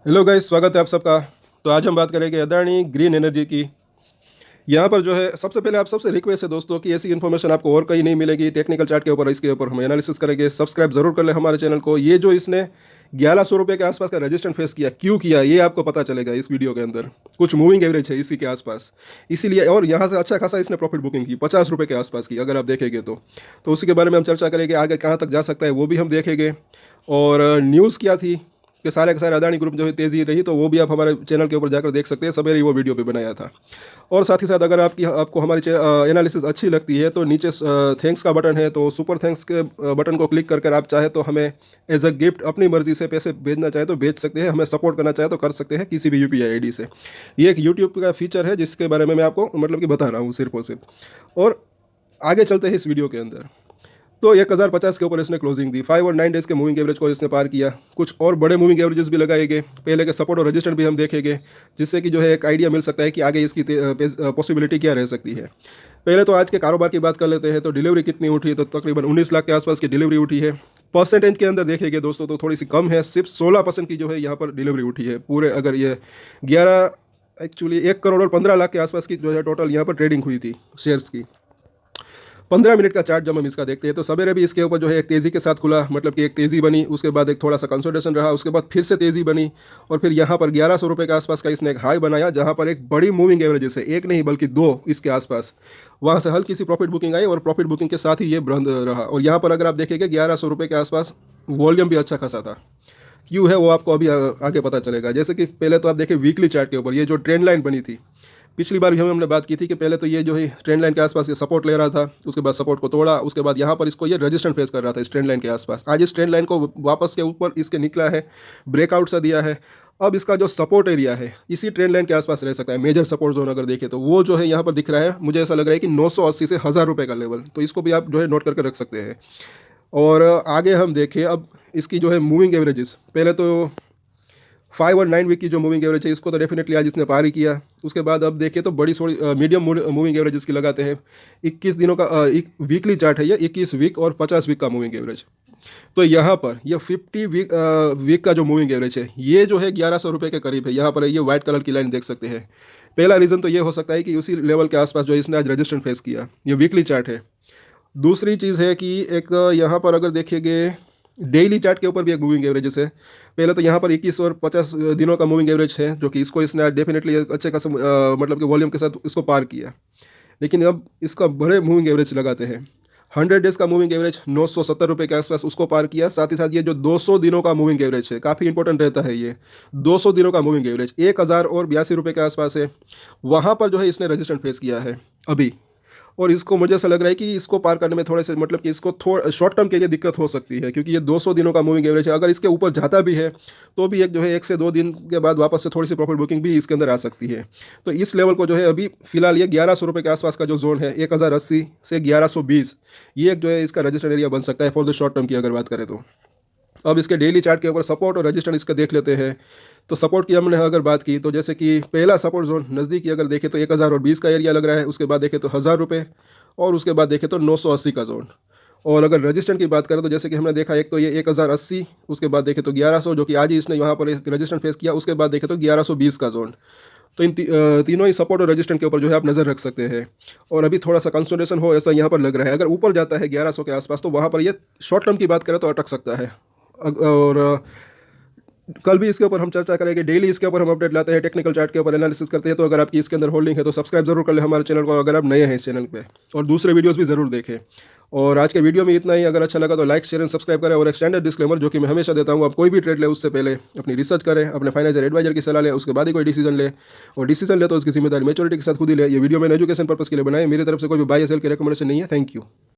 Hello guys, स्वागत है आप सबका। तो आज हम बात करेंगे अदानी ग्रीन एनर्जी की। यहाँ पर जो है सबसे पहले आप सबसे रिक्वेस्ट है दोस्तों कि ऐसी इन्फॉर्मेशन आपको और कहीं नहीं मिलेगी टेक्निकल चार्ट के ऊपर। इसके ऊपर हम एनालिसिस करेंगे। सब्सक्राइब जरूर कर ले हमारे चैनल को। ये जो इसने 1100 रुपये के आसपास का रजिस्टेंस फेस किया, क्यों किया, ये आपको पता चलेगा इस वीडियो के अंदर। कुछ मूविंग एवरेज है इसी के आसपास, इसीलिए। और यहाँ से अच्छा खासा इसने प्रॉफिट बुकिंग की 50 रुपये के आसपास की, अगर आप देखेंगे तो उसी के बारे में हम चर्चा करेंगे। आगे कहाँ तक जा सकता है वो भी हम देखेंगे। और न्यूज़ क्या थी कि सारे के सारे अदानी ग्रुप जो है तेज़ी रही, तो वो भी आप हमारे चैनल के ऊपर जाकर देख सकते हैं। सवेरे ही वो वीडियो भी बनाया था। और साथ ही साथ अगर आपको हमारी एनालिसिस अच्छी लगती है तो नीचे थैंक्स का बटन है, तो सुपर थैंक्स के बटन को क्लिक कर आप चाहे तो हमें एज अ गिफ्ट अपनी मर्जी से पैसे भेजना चाहे तो भेज सकते हैं। हमें सपोर्ट करना चाहे तो कर सकते हैं किसी भी UPI ID से। ये एक यूट्यूब का फीचर है जिसके बारे में मैं आपको मतलब कि बता रहा हूँ सिर्फ और सिर्फ। और आगे चलते हैं इस वीडियो के अंदर। तो 1050 के ऊपर इसने क्लोजिंग दी। 5 और 9 डेज़ के मूविंग एवरेज को इसने पार किया। कुछ और बड़े मूविंग एवरेजेस भी लगाए गए, पहले के सपोर्ट और रजिस्टेंस भी हम देखेंगे, जिससे कि जो है एक आइडिया मिल सकता है कि आगे इसकी पॉसिबिलिटी क्या रह सकती है। पहले तो आज के कारोबार की बात कर लेते हैं। तो डिलीवरी कितनी उठी, तो तकरीबन 19 लाख के आसपास की डिलीवरी उठी है। परसेंटेज के अंदर देखेंगे दोस्तों तो थोड़ी सी कम है, सिर्फ 16% की जो है यहाँ पर डिलीवरी उठी है। पूरे अगर ये 11 एक्चुअली 1 करोड़ और 15 लाख के आसपास की जो है टोटल यहाँ पर ट्रेडिंग हुई थी शेयर्स की। 15 मिनट का चार्ट जब हम इसका देखते हैं तो सवेरे भी इसके ऊपर जो है एक तेज़ी के साथ खुला, मतलब कि एक तेज़ी बनी, उसके बाद एक थोड़ा सा कंसोलिडेशन रहा, उसके बाद फिर से तेज़ी बनी और फिर यहाँ पर 1100 रुपये के आसपास का इसने एक हाई बनाया, जहाँ पर एक बड़ी मूविंग एवरेज है, एक नहीं बल्कि दो इसके आसपास। वहाँ से हल्की सी प्रॉफिट बुकिंग आई और प्रॉफिट बुकिंग के साथ ही ये बंद रहा। और यहाँ पर अगर आप देखेंगे 1100 रुपये के आसपास वॉल्यूम भी अच्छा खासा था। क्यों है वो आपको अभी आगे पता चलेगा। जैसे कि पहले तो आप देखें वीकली चार्ट के ऊपर ये जो ट्रेंड लाइन बनी थी, पिछली बार भी हमने बात की थी कि पहले तो ये जो है ट्रेंड लाइन के आसपास ये सपोर्ट ले रहा था, उसके बाद सपोर्ट को तोड़ा, उसके बाद यहाँ पर इसको ये रेजिस्टेंस फेस कर रहा था इस ट्रेंड लाइन के आसपास। आज इस ट्रेंड लाइन को वापस के ऊपर इसके निकला है, ब्रेकआउट सा दिया है। अब इसका जो सपोर्ट एरिया है इसी ट्रेंड लाइन के आसपास रह सकता है। मेजर सपोर्ट जोन अगर देखें तो वो जो है यहाँ पर दिख रहा है, मुझे ऐसा लग रहा है कि 980 से 1000 रुपये का लेवल, तो इसको भी आप जो है नोट करके रख सकते हैं। और आगे हम देखें अब इसकी जो है मूविंग एवरेजेस, पहले तो 5 और 9 वीक की जो मूविंग एवरेज है इसको तो डेफिनेटली आज इसने पार ही किया। उसके बाद अब देखिए तो बड़ी थोड़ी मीडियम मूविंग एवरेज इसकी लगाते हैं। 21 दिनों का एक वीकली चार्ट है ये, 21 वीक और 50 वीक का मूविंग एवरेज। तो यहाँ पर ये 50 वीक का जो मूविंग एवरेज है ये जो है 1100 रुपये के करीब है। यहाँ पर ये वाइट कलर की लाइन देख सकते हैं। पहला रीज़न तो ये हो सकता है कि उसी लेवल के आसपास जो इसने आज रजिस्टेंस फेस किया, ये वीकली चार्ट है। दूसरी चीज़ है कि एक यहाँ पर अगर देखेंगे डेली चार्ट के ऊपर भी एक मूविंग एवरेजेस है। पहले तो यहाँ पर 21 और 50 दिनों का मूविंग एवरेज है, जो कि इसको इसने डेफिनेटली अच्छे खासा मतलब कि वॉल्यूम के साथ इसको पार किया। लेकिन अब इसका बड़े मूविंग एवरेज लगाते हैं। 100 डेज़ का मूविंग एवरेज 970 रुपये के आसपास उसको पार किया। साथ ही साथ ये जो 200 दिनों का मूविंग एवरेज है, काफ़ी इंपॉर्टेंट रहता है ये 200 दिनों का मूविंग एवरेज 1082 रुपये के आसपास है। वहाँ पर जो है इसने रजिस्टेंस फेस किया है अभी। और इसको मुझे ऐसा लग रहा है कि इसको पार करने में थोड़े से मतलब कि इसको थोड़ा शॉर्ट टर्म के लिए दिक्कत हो सकती है, क्योंकि ये 200 दिनों का मूविंग एवरेज है। अगर इसके ऊपर जाता भी है तो भी एक जो है 1 से 2 दिन के बाद वापस से थोड़ी सी प्रॉफिट बुकिंग भी इसके अंदर आ सकती है। तो इस लेवल को जो है अभी फिलहाल ये 1100 रुपये के आसपास का जो जोन है 1080 से 1120, ये एक जो है इसका रजिस्टर एरिया बन सकता है फॉर द शॉर्ट टर्म की अगर बात करें तो। अब इसके डेली चार्ट के ऊपर सपोर्ट और रजिस्टेंस इसका देख लेते हैं। तो सपोर्ट की हमने अगर बात की तो जैसे कि पहला सपोर्ट जोन नज़दीकी अगर देखें तो 1020 का एरिया लग रहा है, उसके बाद देखें तो 1000 रुपये, और उसके बाद देखें तो 980 का जोन। और अगर रजिस्टेंस की बात करें तो जैसे कि हमने देखा एक तो ये 1080, उसके बाद देखें तो 1100, जो कि आज ही इसने यहाँ पर एक रजिस्टेंस फेस किया, उसके बाद देखें तो 1120 का जोन। तो इन तीनों ही सपोर्ट और रजिस्टेंस के ऊपर जो है आप नज़र रख सकते हैं। और अभी थोड़ा सा कंसोलिडेशन हो ऐसा यहाँ पर लग रहा है। अगर ऊपर जाता है 1100 के आसपास तो वहाँ पर ये शॉर्ट टर्म की बात करें तो अटक सकता है। और कल भी इसके ऊपर हम चर्चा करेंगे। डेली इसके ऊपर हम अपडेट लाते हैं, टेक्निकल चार्ट के ऊपर एनालिसिस करते हैं। तो अगर आपकी इसके अंदर होल्डिंग है तो सब्सक्राइब जरूर कर ले हमारे चैनल को, अगर आप नए हैं इस चैनल पे, और दूसरे वीडियोस भी ज़रूर देखें। और आज के वीडियो में इतना ही। अगर अच्छा लगा तो लाइक शेयर एंड सब्सक्राइब करें। और एक स्टैंडर्ड डिस्क्लेमर जो कि मैं हमेशा देता हूँ, आप कोई भी ट्रेड ले उससे पहले अपनी रिसर्च करें, अपने फाइनेंशियल एडवाइजर की सलाह लें, उसके बाद ही कोई डिसीजन ले। और डिसीजन ले तो उसकी जिम्मेदारी मैच्योरिटी के साथ खुद ही ले। ये वीडियो मैंने एजुकेशन पर्पस के लिए बनाए, मेरी तरफ से कोई भी बाय या सेल की रिकमेंडेशन नहीं है। Thank you.